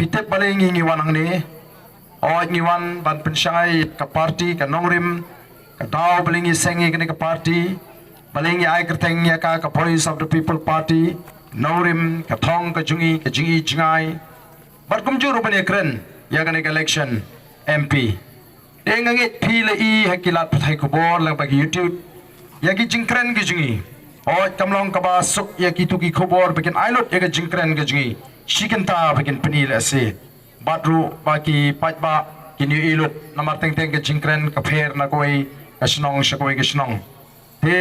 pitep baleng ngiwan ang ni o ngiwan ban pensyai ka party ka nongrim ka daw baleng sengi kini ka party baleng ai kerteng ya ka Voice of the People Party nongrim ka thong ka jungi jingai bar kumjuru bani kren ya kani election MP engangit pile I hakilat pathai kubor lang bagi YouTube ya ki jingkren ki jungi o kamlong ka ba suk ya ki tu ki kubor bakin ailot ya ka jingkren ka jungi shikenta bakin penil ase badru baki pajba kini ilot namar teng teng ke jingkren ka pher na koi kasnong shakoi kasnong te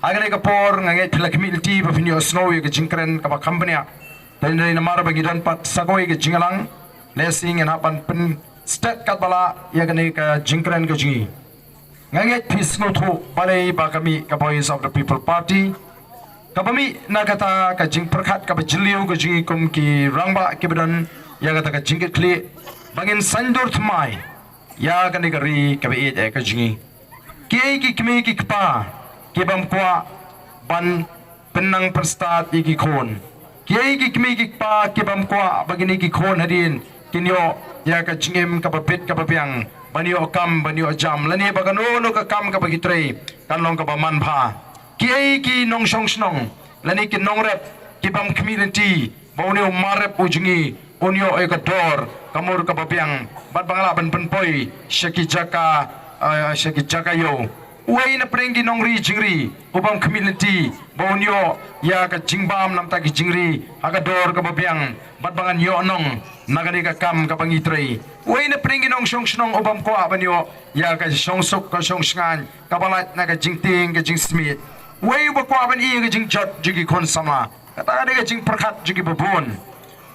agane ka por ngange thila community ba finio snow ye ke jingkren ka ba company dan dari namar bagi dan pat sakoi ke jingalang lesing en hapan pen state kat bala ya gane ka jingkren ka jingi ngange pisno thu balai ba kami ka Voice of the People Party kabami nagata ka jing perkhat ka bajliu ka jingi kum ki rangba ki badan ya kata ka jingit kli bangin sandur thmai ya kani kari ka be e ka jingi ki kmi ki kpa ki bam kwa ban penang perstat ki khon ki kmi ki kpa ki bam kwa bagini ki khon hadin kinyo ya ka jingim ka babit ka babyang banio kam banio jam lani bagano no ka kam ka bagitrei kanlong ka baman bha ki nong song snong lani ki nong rep ki bam community baunio marep ujingi unio ekador kamur ka babyang bat bangala ban penpoi shaki jaka yo uai na prengi nong ri jingri ubam community baunio ya ka jingbam nam ta ki jingri agador ka babyang bat bangan yo nong nagani ka kam ka bangitrei uai na prengi nong song snong ubam ko abanyo ya ka song suk ka song sngan ka balat na ka jingting ka jing smith uai ba ko aban I ka jing jot jigi kon sama kata ka jing perkhat jigi babun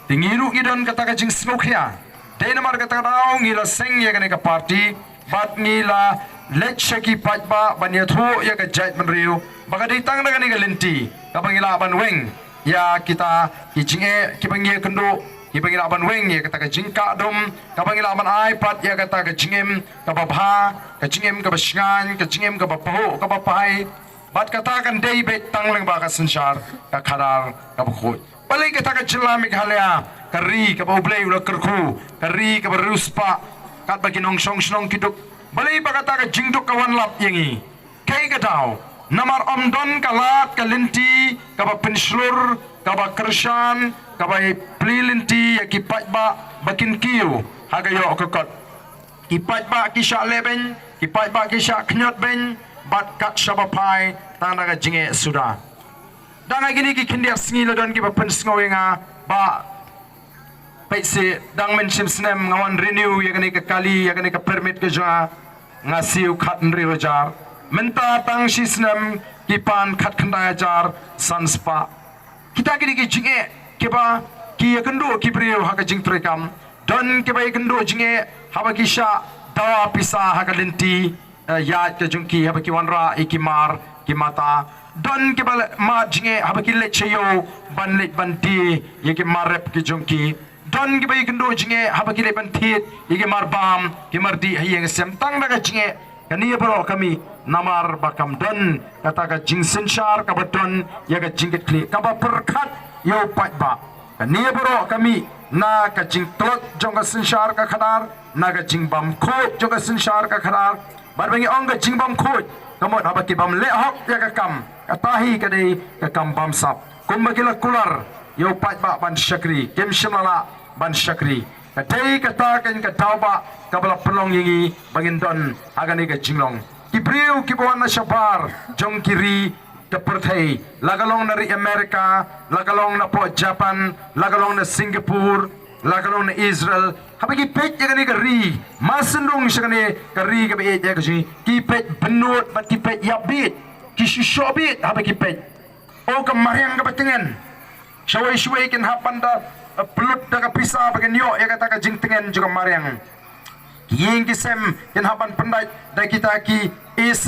tingiru idon kata ka jing smoke ya denamar kata daw ngila seng ya kani ka party bat ngila letchaki pajba banya thu ya ka jait manriu baka ditang na kani ka lenti ka pangila ban weng ya kita kijinge kipangi kendo kipangila ban weng ya kata ka jingka dom ka pangila ban iPad ya kata ka jingem ka babha ka jingem ka basngan ka jingem ka bapahu ka bapai bat kata kan dei bet tang lang ba ka sansar ka khadar ka bukhut balik kata ka jilla Meghalaya kari ka baublay ula kerku kari ka beruspa kat bagi nong song snong kiduk balik ba kata ka jingduk ka wanlap yangi kai ka daw namar omdon ka lat ka linti ka ba penslur ka ba kershan ka ba plilinti ya ki pajba bakin kiu hagayo kokot ki pajba ki sha leben ki pajba ki sha knyot ben bat kat shabapai tanda ka jinge sudah danga gini ki kindia sngi lodon ki ba pen sngowenga ba paise dang men sim snem ngawan renew ya gani ka kali ya gani ka permit ke ja ngasiu khat nri rojar menta tang si snem ki pan khat khanda jar sanspa kita gini ki jinge ke ba ki ya kendo ki brio ha ka jing trekam don ke ba kendo jinge ha ba ki sha dawa pisa ha ka lenti ya ke jungki ha ba ki wanra ikimar ki mata don ke bal ma jinge habaki le cheyo ban le banti yeke marep ke jongki don ke bai kendo jinge habaki le bantit yeke mar bam ke mardi hayeng sem tang daga jinge kani bro kami namar bakam don kata ka jing senshar ka baton ya ka jingket kli ka ba perkhat yo patba kani bro kami na ka jing tot jonga senshar ka khadar na ka jing bam kho jonga senshar ka khadar barbangi ong ka jing bam kho kamot habaki bam le hok ya ka kam katahi kadai ka kam bam sap kumbagila kular yo patba ban syakri kem shimala ban syakri kadai kata kan ka tauba kabala pelong yingi bangin don agani ka jinglong kibriu kibuan na shabar jong kiri keperthai lagalong dari Amerika lagalong na po Japan lagalong na Singapore lagalong na Israel habagi pet yagani ka ri masendong syagani ka ri ka be ya ka ji ki pet benut bat ki pet yabit ki shobit habagi pet o ka mariang ka batengan shawai ken hapan da pelut da ka pisa bagen yo ya kata ka jingtengan juga mariang yeng kisem ken hapan pandai da kita ki AC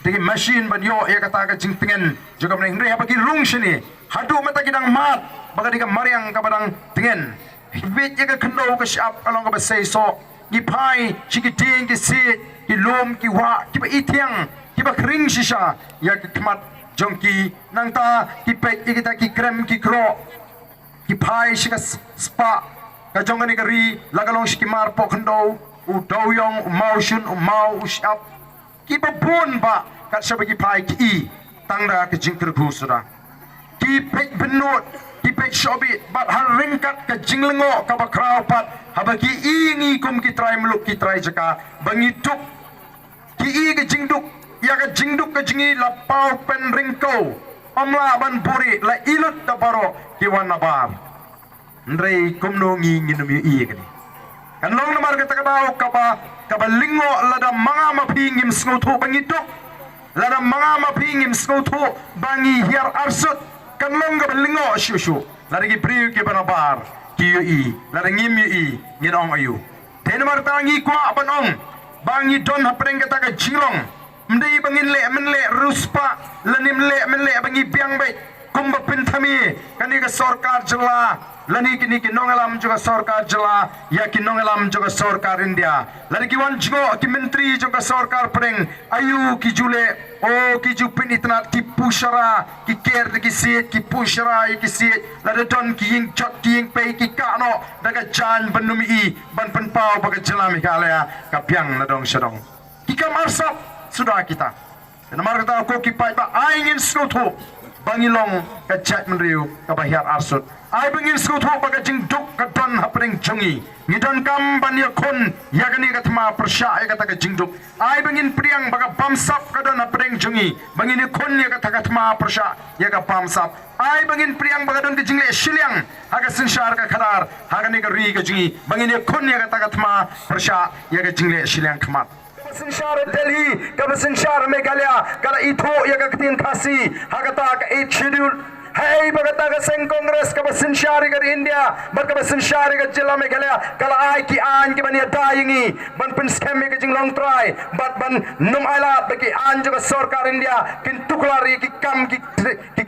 dengan machine ban yo ya kata ka jingtengan juga meneng re habagi rung sini hadu mata kidang mat baga dika mariang ka badang tengen hibit ya ka kendo ka syap kalong ka basay so ki pai chikiting ki sit ki lom ki wa ki ba itiang ki ba kring shisha ya ki kmat jongki nangta ki pet kita ki krem ki kro ki pai shika spa ka jong ni kari lagalong skimar pokndo u doyong u maushun u mau u shap ki babun ba kat sabagi pai ki tangda ke jingkir ghusra ki pek benut ki pek shobi bat hal ringkat ke jinglengo ka bakrau pat habagi ingi kum ki trai meluk ki trai jaka bangituk ki i ke jingduk ya ke jingduk ke jingi lapau pen ringko amla ban buri la ilut da baro ki wan nabar ndrei kumno ngi nginumi i ke kan long namar ka takabao ka lingo lada mga mapingim sngoto bangituk lada mga mapingim sngoto bangi hiar arsut kan long ka lingo shushu lada gi priu ki banabar ki i lada ngim i nginong ayu tenmar tangi kwa banong bangi don hapreng kata ka jilong mdei bangin le menle ruspa lanim le menle bangi biang bai kumba pintami kani ka sarkar jela lani kini kinongalam juga sarkar jela ya kinongalam juga sarkar India lani kiwan jigo ki menteri juga sarkar preng ayu ki jule o ki jupin itna ki pushara ki ker ki sit ki pushara ki sit lada don ki ying chot ki ying pei ki kano daga jan benumi i ban penpau baga jela mikalaya ka piang ladong sedong ki kamarsap sudah kita namar kata ko ki pai ba aingin skoto bangilong ka chat menriu ka bahiar arsut ai bangin skutu baga jing duk ka don hapring jungi ngidon kam ban ya khun ya gani ka thma persha ya ka jing duk ai bangin priang baga bamsap ka don hapring jungi bangin khun ya ka thma persha ya ka bamsap ai bangin priang baga don ka jingle shiliang haga sinshar ka khadar haga ni ka ri ka jingi bangin khun ya ka thma persha ya ka jingle shiliang khmat Sinshar Delhi, kaba Sinshar Meghalaya, kala ito yaga katin kasi, hagata ka 8 schedule. Hey, bagata ka seng Congress, kaba Sinshar ka India, bagaba Sinshar ka Jilla Meghalaya, kala ay ki an ki baniya dayingi, ban pin scam ka jing long try, bat ban num ala bagi an juga sarkar India, kin tuklari ki kam ki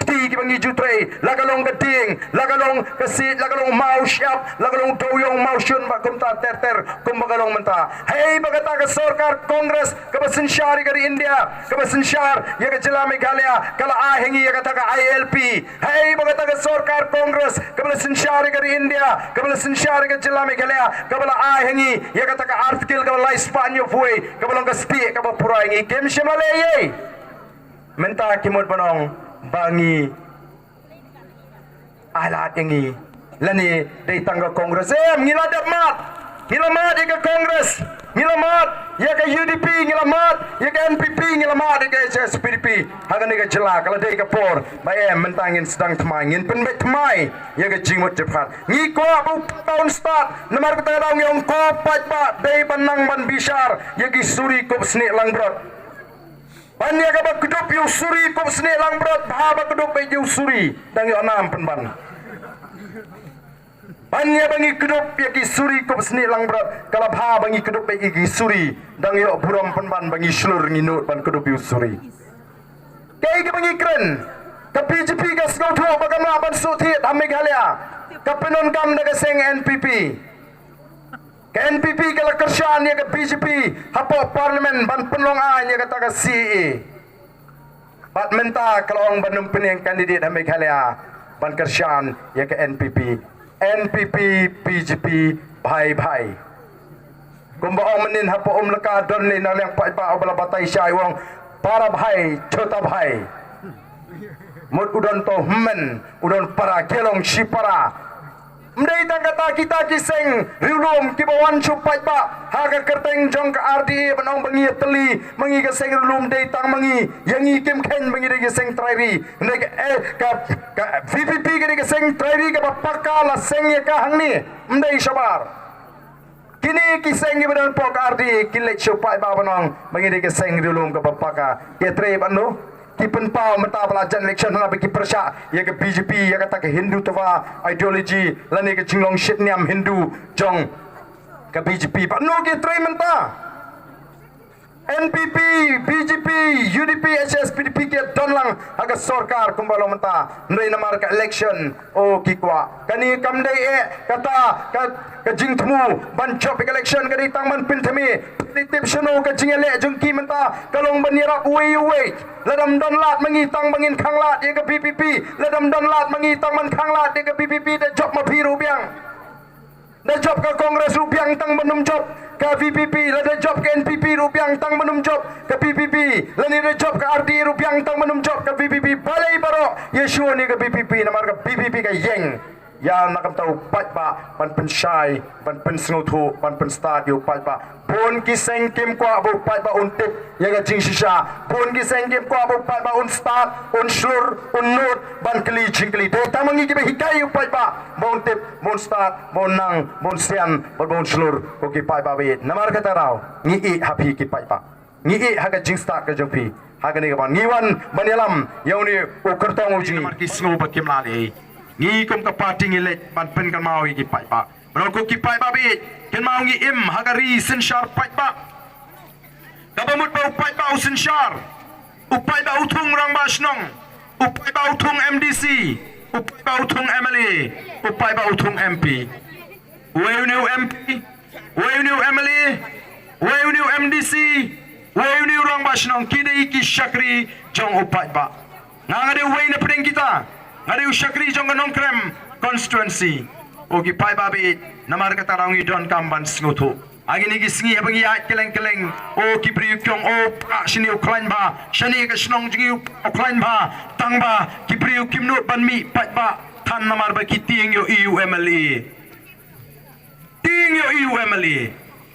ti ki bangi jutre, lagalong ka ding, lagalong ka sit, lagalong mau shap, lagalong doyong mau shun ba kumta ter kumbagalong menta. Hey, bagata ka sarkar Congress, kaba Sinshar ka India, kaba Sinshar yaga Jilla Meghalaya, kala ahingi yaga taka ILP. Hey, bagata ka sarkar Congress, kabala Sinshar ka India, kabala Sinshar ka Jilla Meghalaya, kabala ahingi yaga taka article kabala Spanyo fue, kabala ka sti kabala puraingi kem shimaleye. Menta kimod banong bangi alat yangi lani day tangga Congress ngiladat mat ngilamat ya ka Congress ngilamat ya ka UDP ngilamat ya ka NPP ngilamat ya ka SPDP hagan ka jela kala day ka por bayem mentangin sedang temangin penbet temai ya ka jingmut jepat ngi ko bu tahun start nomor ka daw ngong ko pat ba day banang ban bishar ya ki suri ko sne langbrot Banya ka ba kudup yung suri ko sne langbrot bahaba kudup yung suri dang yung anam penban Banya bangi kedup ya ki suri ko sni lang berat kalau bah bangi kedup ya ki suri dang yo buram penban bangi slur nginut ban kedup yu suri kai ki bangi kren ka PGP ka skautu bagama ban suthi Meghalaya ka penon kam daga seng NPP ka NPP ka la kershan ya ka BJP hapo parlimen ban penlong an ya ka ta ka CE bat menta kalau orang banum peneng kandidat Meghalaya ban kershan ya ka NPP, PGP, bhai. Kumbaong manin hapo leka don ni nalang pa obala batay siya wong para bhai, chota bhai. Mut udon to udon para kelong si para. Mdai kata kita kiseng rilum kibawan supai pa haga kerteng jong ka RDA banong bangi teli mangi ka seng rilum dei tang mangi yangi kim ken bangi de seng trairi mdai ka VPP ka seng trairi ka pakka la seng ya ka hangni mdai sabar kini kiseng gi badan pok RDA kilek supai ba banong bangi de seng rilum ka pakka ke tre banu Kipen pau mata belajar election na bagi persya ya ke BJP ya kata ke Hindu tava ideology lani ke jinglong shit niam Hindu jong ke BJP pak no ke try menta NPP BJP UDP HSPDP ke donlang aga sarkar kumbalo menta ndai namar ke election o kikwa kani kamdai kata ka jingtmu ban chop election ka ditang man pintami titip seno ka jingele jungki menta kalong banira uwe ladam don lat mangitang mangin khanglat ye ka BPP ladam don lat mangitang man khanglat ye ka BPP de job ma phiru biang Na job ka Kongres rupiang tang menum job ka VPP, la da job ka NPP rupiang tang menum job ka PPP, la ni da job ka RD rupiang tang menum job ka VPP. Balai baro Yeshua ni ka VPP na marga PPP ka yeng. Yang nakam tahu pat ba pan pensyai pan pensngutu pan penstat yu pat ba bon ki sengkim kwa bu pat ba untip ya ga jing shisha bon ki sengkim kwa bu pat ba un start un shur un nut ban kli jingkli de tamangi ki be hikai yu pat ba bon tip bon start bon nang bon sian bon shur ko ki pat ba be namar kata rao ngi i happy ki pat ba ngi i ha ga jing start ka jong pi ha ga ni ga ban ngi wan banyalam yauni u kertong uji namar ki sngu ba kim la le ngi kum ka party ngi let ban pen kan mau gi pai ba bro ko ki pai ba bi ken mau ngi im hagari sin shar pai ba ka ba mut ba pai ba sin shar upai ba uthung rang ba snong upai ba uthung MDC upai ba uthung MLA upai ba uthung MP weu new MP weu new MLA weu new MDC weu new rang ba snong kidai ki shakri jong upai ba ngade wei na pedeng kita ngade usyakri jong kanong krem constituency ogi pai babi namar kata rangi don kamban singutu agini gisingi abangi at keleng-keleng o kibri kyong o pra sini uklan ba shani ka snong jingi uklan ba tangba kibri kimnut banmi pat ba tan namar ba kiting yo EUMLE ting yo EUMLE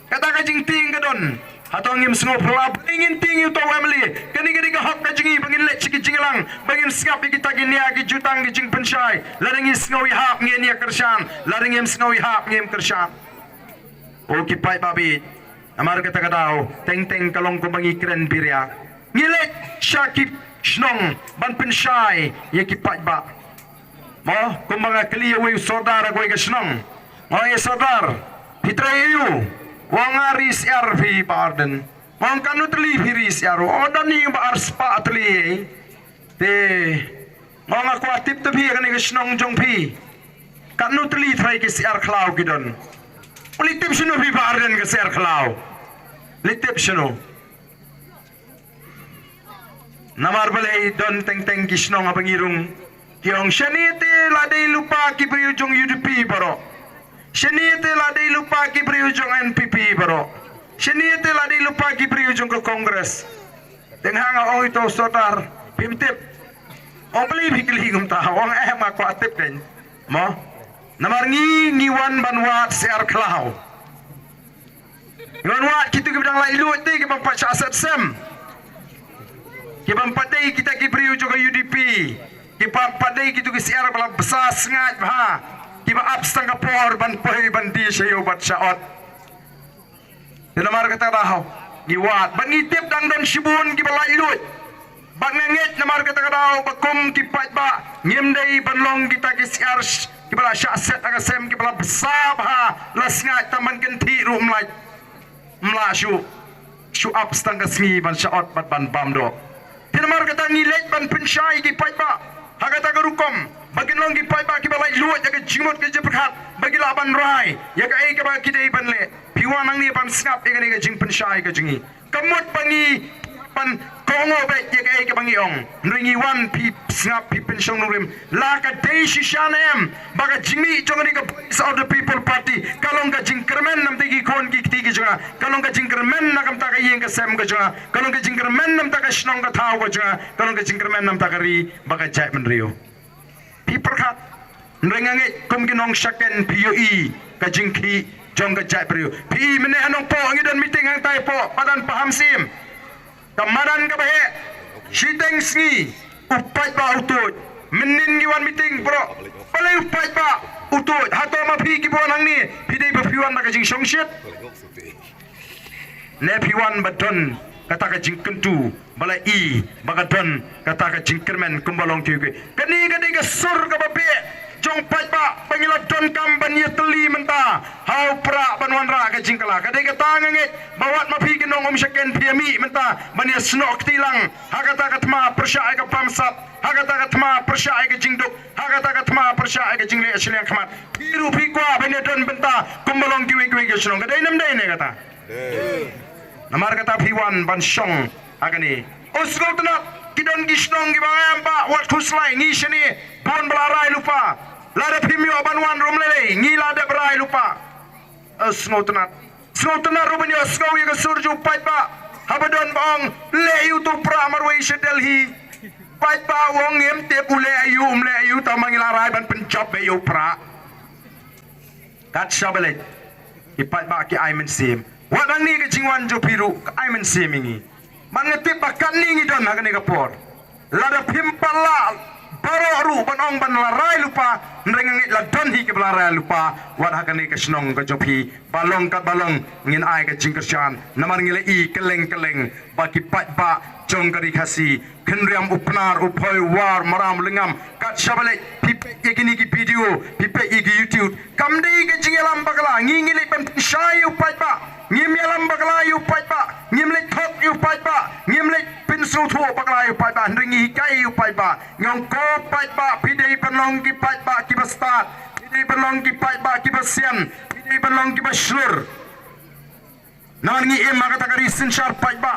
kata ka jing ting ka don atau ngim sengo pelab ingin tinggi to family kani ka hok ka jingi bangin let siki jingalang bangin skap kita gini agi jutang gi jing pensyai laringi sengo hap ngin ya kersan laringi sengo hap ngim kersan o ki pai babi amar kata kadau teng kalong ko bangi kren birya ngilet syakip snong ban pensyai ye ki pai ba mo kumbaga kliya wi sodara ko ga snong mo ye sodar hitrayu wang aris RV pardon wang kanu teli firis yaro odani ba arspa teli te wang aku atip tebi kan ke snong jong pi kanu teli trai ke siar khlau gidon litip sino bi pardon ke siar khlau litip sino namar balai don teng ki snong abang irung kiong shanite ladai lupa ki priujung UDP baro Shenite la day lupa ki priujung NPP baro. Shenite la day lupa ki priujung ke Kongres. Tenghanga ong ito sotar pimtip. Ong beli bikli gumta ong ma ko atip ken. Mo namar ngiwan banwat ser klau. Ngiwan wat kitu ke bidang la ilu te ke pampat aset sem. Ke pampat dei kita ki priujung ke UDP. Ke pampat dei kitu ke ser bala besar sengat ha. Kiba abstang ka por ban poy ban di sayo bat saot dinamar kata rahaw giwat ban ngitip dang don sibun kiba lailut ban ngengit namar kata rahaw bakum kipat ba ngimdai ban long kita kisiar kiba la syaset aga sem kiba la besab ha lasngat taman kenti ru mla syu abstang ka sngi ban saot bat ban bamdo dinamar kata ngilet ban pensyai kipat ba hagata garukom bagin long gipai ba kibalai luat jaga jimut ke jephat bagi laban rai ya ka ai ka ba kidai banle piwan ang ni pan snap e ga jing pensyai ka jingi kamut bangi pan kongo ba ya ka ai ka bangi ong ringi wan pi snap pi pensyong nurim la ka dei shishanem baga jimi jongani ka voice of the people party kalong ka jingkermen nam tegi kon ki tigi jonga kalong ka jingkermen na kam ta ka yeng ka sem ka jonga kalong ka jingkermen nam ta ka snong ka thau ka jonga kalong ka jingkermen nam ta ka ri baga jai men rio Piperkat nrenganget kum ginong syaken PUE ka jingki jong ka jai priu PI mene anong po ang idan meeting ang tayo po padan paham sim kamaran ka bahe shiteng sngi upat ba utut menin giwan meeting bro palay upat ba utut hato mapi kibuan ang ni pidai bapiwan na ka jing shongshit ne piwan badon kata ka jing kentu balai I bagadon kata ka jing kermen kumbalong tiuke kani ka sur ka bape jong pat ba pangila don kam ban ye teli menta hau pra banwan ra ka jing kala kadai ka tangangit bawat mapi kinong syaken piami menta ban ye snok tilang hakata ka tma persya ka pamsat hakata ka tma persya ka jingduk hakata ka tma persya ka jingle asliang khamat biru pikwa ban ye don benta kumbalong tiuke ke snong kadai nam dai ne kata namar kata piwan ban syong agani usgo tenat kidon gisnong gibangam ba wat kuslai ngi shini bon belarai lupa lada pimio banwan romlele ngi lada berai lupa sngotenat rubanya sngau yang surju pai ba habadon bang leyu tu pramarway sa Delhi pai ba wong ngem te leyu tamang ilaray ban penjob beyo pra kat shabale ipai ba ki aimen sim wadang ni ke jingwan jo piru aimen sim ingi mangetip bakan ni don hagani kapor lada pimpala baru banong ban larai lupa nrengangit la don hi ke larai lupa wat hagani ke snong ke jopi balong kat balong ngin ai ke jingkershan namar ngile I keleng bagi pat ba jong kari khasi khenriam upnar uphoi war maram lingam kat shabale pipe ekini ki video pipe ki YouTube kamdei ke jingelam bagala ngingile pen shai upai ba ngimyalam bagala upai ba ngimle thok upai ba ngimle pinsu thu bagala upai ba ringi kai upai ba ngong ko pai ba pidei penlong ki pai ba ki bastat pidei penlong ki pai ba ki basian pidei penlong ki baslur nangi em magata kari sinshar pai ba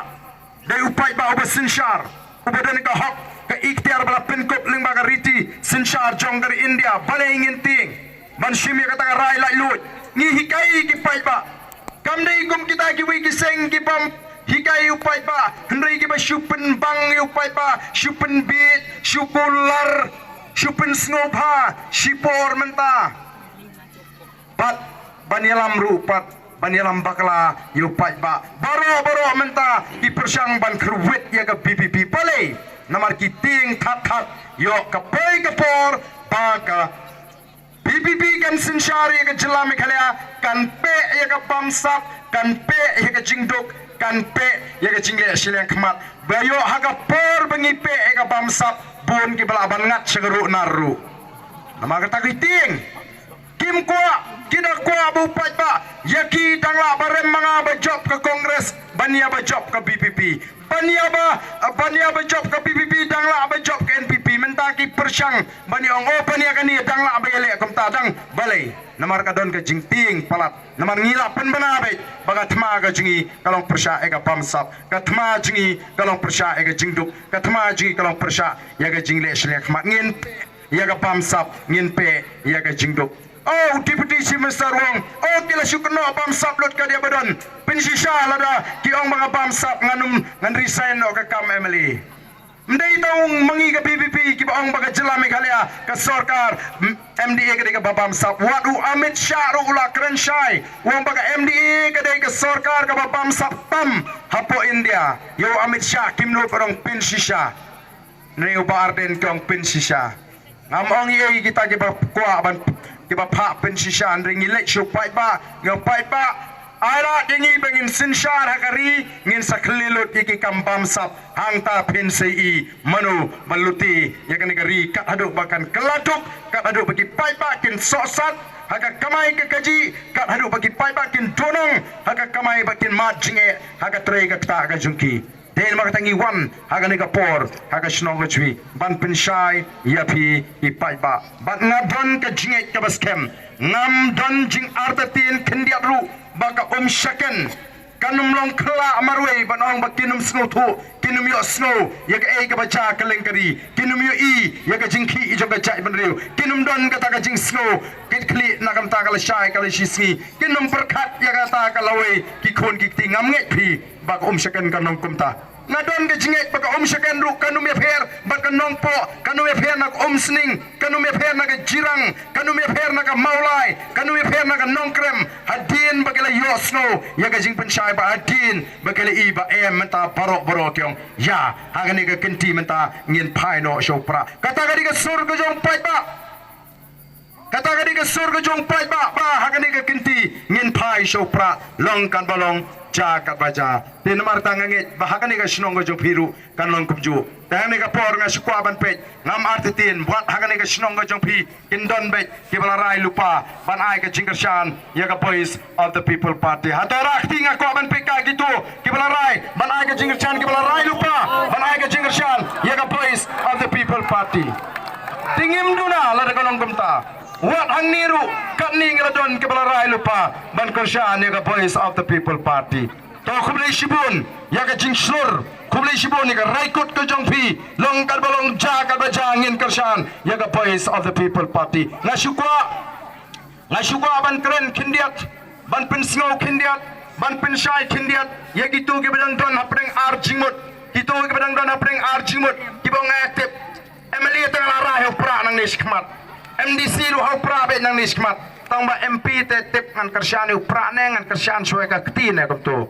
dai upai ba oba sinshar ubadan ka hak ka ikhtiar bala pinkop ling baga riti sinshar jong dari India bale ingin ting ban shimi kata ka rai lai lut ngi hikai ki pai ba kamdei kum kita ki wi ki seng ki pam hikai upai ba hendri ki ba shupen bang upai ba shupen bit shukular shupen snopha shipor menta pat banyalam rupat banyalam bakla upai ba baro menta ki persang ban kruwet ya ka BPP pale namar ki ting that yo ka poi ka por ba ka BPP kan sinshari ya ka jelami khalya kan pe ya ka bamsap kan pe ya ka jingduk kan pe ya ka jingle sileng khmat bayo haga por bengi pe ya ka bamsap bun ki balaban ngat segeru naru nama kata kiting kim kwa kida kwa bu pai ba yaki dangla barem manga ba job ke kongres bania ba job ke BPP bania ba job ke BPP dangla ba job ke NPP mentaki persang bani ong bania kani dangla ba yele komta dang balai namar kadon ke jingting palat namar ngila pen banabe baga thma ga jingi kalong persha ega pamsap ka thma jingi kalong persha ega jingduk ka thma jingi kalong persha yaga jingle shlek mat ngin yaga pamsap ngin pe yaga jingduk oh deputy minister wong oh kila syukno pamsap lot ka dia badon pinsisha lada ki ong mga pamsap nganum ngan resign no ka kam emily mdei taung mangi ka BPP ki ong baga jelami khalia ka sarkar MDA ka deka babam sap wadu Amit Shah ru ula krenshai wong baga MDA ka deka sarkar ka babam sap tam hapo India yo Amit Shah kimno parong pinsisha neu barden kong pinsisha ngamong ye kita ki ba kwa ban ki ba pha pinsisha ring ile chupai ba ngopai ba Aira dingi bengin sinshar hakari ngin saklilut iki kambam sap hangta pinsei manu maluti yakani gari kat haduk bakan keladuk kat haduk bagi pai bakin sosat haka kamai ke kaji kat haduk bagi pai bakin donong haka kamai bakin mat jinge haka trei ka ta ka jungki den makatangi wan haka ni kapor haka snong gachwi ban pinshai yapi ipai ba ban ngadon ka jinge ka baskem ngam don jing artatin kendiat ru baka shaken kanum long kla marwe banong bakinum snow thu kinum yo snow yaga e ka bacha kalengkari kinum yo I yaga jingki ijoga jai banriu kinum don kata ka jing snow kitkli nakam ta kala shai kala shisni kinum perkhat yaga ta kalawe ki khon ki tingam nge phi baka shaken kanong kumta ngadon ke jinget baka shaken ru kanum ya pher baka nongpo kanum ya pher nak sning kanum ya pher nak jirang kanum ya pher nak maulai kanum ya pher nak nongkrem hadin bagala yosno yaga jing penshai ba hadin bagala I ba menta barok kyong ya hagani ka kenti menta ngin pai no shopra kata gadi ka surga jong pai ba kata gadi ka surga jong pai ba hagani ka kenti ngin pai shopra long kan balong jagat baja tin marta ngangit bahagani ka shnong jo phiru kanlong kumju tang ka por nga sukwa ban pet ngam artitin buat hagani ka shnong jo phi kindon bet kibala rai lupa ban ai ka jingkershan ya ka voice of the people party hatorak tinga ko ban pet ka gitu kibala rai ban ai ka jingkershan kibala rai lupa ban ai ka jingkershan ya ka voice of the people party tingim duna la ka nong kumta wat hang niru kat ning radon ke balarai lupa ban kershan ya ka voice of the people party to khublei shibun ya ka jingslur khublei shibun ni ka raikut ke jongphi long kal balong ja ka baja ngin kershan ya ka voice of the people party ngasukwa ban kren kindiat ban pen sngau kindiat ban pen syai kindiat ya gitu ke bedang don hapreng arjimut gitu ke bedang don hapreng arjimut kibong aktif MLA tengah larah yang pra nang niskmat MDC lu hau pra be nang niskmat tang ba MP tetep ngan kersyane pra ngan kersyaan suai ka ktine kaptu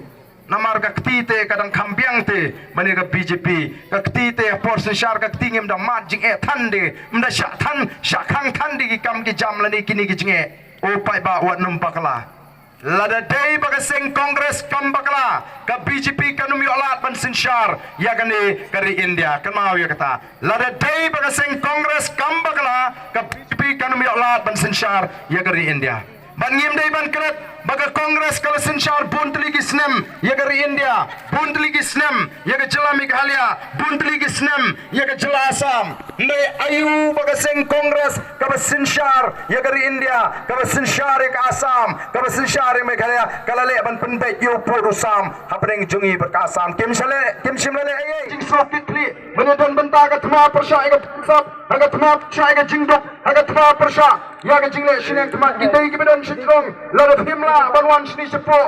namar ka ktite kadang kambiang te mani ka BJP ka ktite porsen syar ka tingem da majing thande mda sha than sha khang thandi ki kam ki jam lani kini ki jinge upai ba wat numpakla lada day baga sing Kongres kam bakla ka BJP kanumi olat ban sinsyar ya gani kari India kan mau ya kata lada day baga sing Kongres kam bakla ka BJP kanumi olat ban sinsyar ya kari India ban ngim day ban kret baga Kongres kala sinsyar buntli gisnem ya kari India buntli gisnem ya ka jela Meghalaya buntli gisnem ya ka jela Assam ndai ayu baga sing Kongres ka sinsyar ya kari India ka sinsyar ka Assam ka sinsyar Meghalaya kala le ban penbet yu purusam hapreng jungi berkasam kim shimle ay jing sofitli benedan benta ka thma persha ka sab aga thma persha ka jingdok aga thma persha ya ka jingle shineng thma gidai ki bedan shitrong la himla banwan shni sepo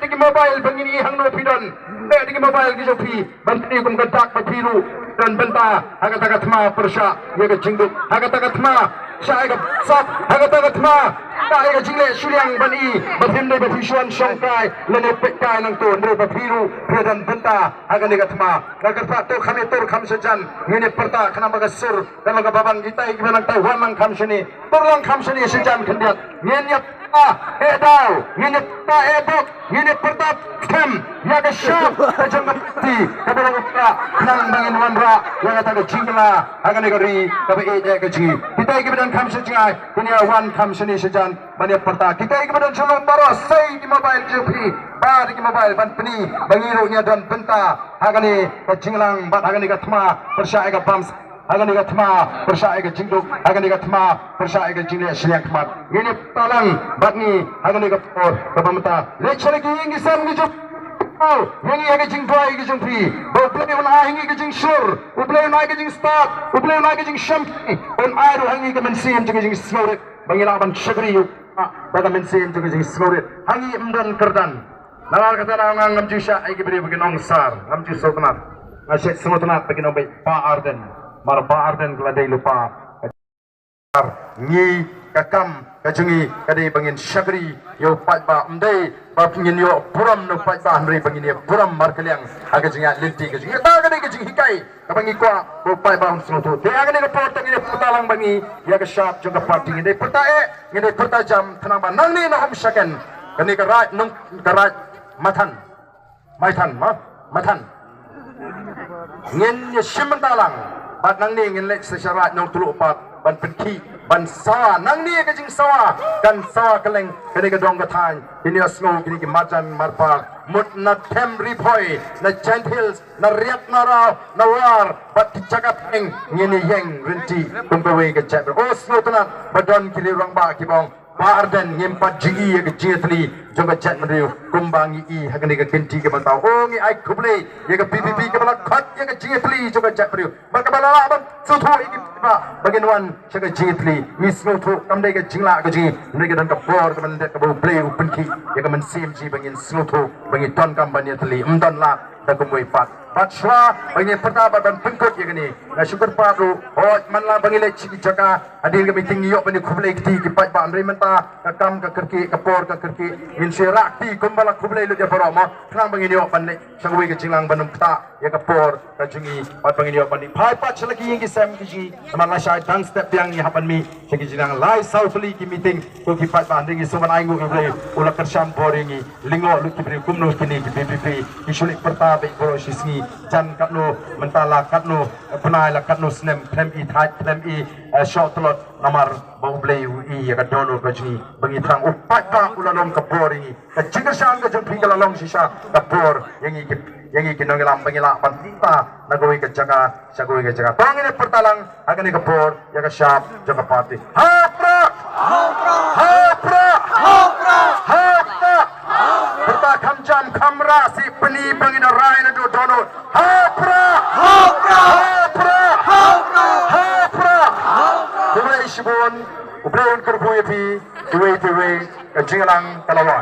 digi mobile bangini hang no pidon digi mobile gi jopi bantni kum gadak pathiru dan benta aga tagat ma persha ya ka jingdok aga tagat ma sha aga sab aga tagat ma dai ga jingle suryang bani bathim de bafiswan shongkai lene pekai nang to ndre bafiru predan benta aga ne gatma nagar fa to khame tor kham sejan ngene perta khana baga sur dan baga babang kita ibanang tai wamang kham seni torlang kham seni sejan khendiat nyenyap edau ngene ta ebok ngene perta kem ya ga shop jangati kabara ukka nang bangin wanra ya ga ta jingla aga ne gari kabe e ga ji kita ibanang kham sejai dunia wan kham seni sejan banyak perta kita ibadan shalom baros say di mobile jupi bar di mobile ban peni bangiru nya dan benta agani kajinglang bat agani gatma persya ega bams agani gatma persya ega jingduk agani gatma persya ega jingle seliang kemat ini talang bat ni agani gapor kabamta lechere ki ingi sam gi jup oh yangi ega jingdoi gi jumpi boble on ahingi gi jing sur uble on agi jing start uble on agi jing shampi on airu hangi gi mensim jing snore bangilaban syagri baga mensin juga jing smorit hangi emdan kerdan nalar kata nang ngam jusha ai gibri bagi nong sar ngam jus sotanat ngasih semotanat bagi nong pa arden mar pa arden gladai lupa ngi kakam kajungi kadai bangin syagri yo pat ba mdai ba pingin yo puram no pat ba handri bangin yo puram markeliang aga jinga linti kajungi ta kadai kajing hikai kabangi kwa bo pat ba unsutu de aga ne report ngi putalang bangi ya ka shop juga party ngi perta ngi perta jam thanaba nang ni na hom second kani ka raj nung ka raj mathan ngin ye shimantalang bat nang ni ngin lek sesarat nong tulu pat ban penki ban sawa nang ni ka jing sawa kan sawa keleng kani ka dong ka than ini asngo kini ki majan marpak mut na tem ripoi na giant hills na riat na ra na war bat chakap eng ngini yeng rinti kumpewe ka chat os no tana badon kili rang ba ki bong Arden ngempat jingi ke jitli jonga chat meriu kumbangi i hagani ke kenti ke bantau ongi ai kuble ye ke PPP ke bala khat ye ke jitli jonga chat meriu baka bala ban suthu iki ba bagian wan jaga jitli misno thu kamdai ke jingla ke ji ndai ke dan ke bor ke mende ke play open ki ye ke men sim ji bangin snuthu bangi ton kam ban ye tli umdan la da kumoi pat Batshwa bangi pertama ban pengkut ye gani na syukur padu oh manla bangi le chi jaga adil ke meeting yo bani kuble ki ki pat ba andri menta ka kam ka kerki ka por ka kerki in sirakti kumbala kuble lu dia paroma tang bangi yo ban le sangwe ke jinglang banum ta ye ka por ka jungi pat bangi yo bani phai pat chalaki ye ki sam ki ji man la shai dang step yang ni hapan mi segi jinang lai southly ki meeting ko ki pat ba andri ki suman aingu ke ble ula kersham poringi lingo lu ki bri kumno kini ki PPP ki sulik perta be boro shisni jan katno mentala katno penai la katno snem klem i thai klem i shot lot namar bau blei i ya kadono kajni bangi thang upat ka ulalom ka boringi ka jingasang ka jumpi ka lalong sisa ka bor yangi ki nongelam bangi la pantinta nagoi ka jaga sagoi ka jaga tangine pertalang agani ka bor ya ka shap jaga party hapra perta kamjam kamra si peni bangi na rai na do dono hapra Kumai Shibon, Ubrayan Kerbuyepi, Tuwe, Kajingalang, Kalawa.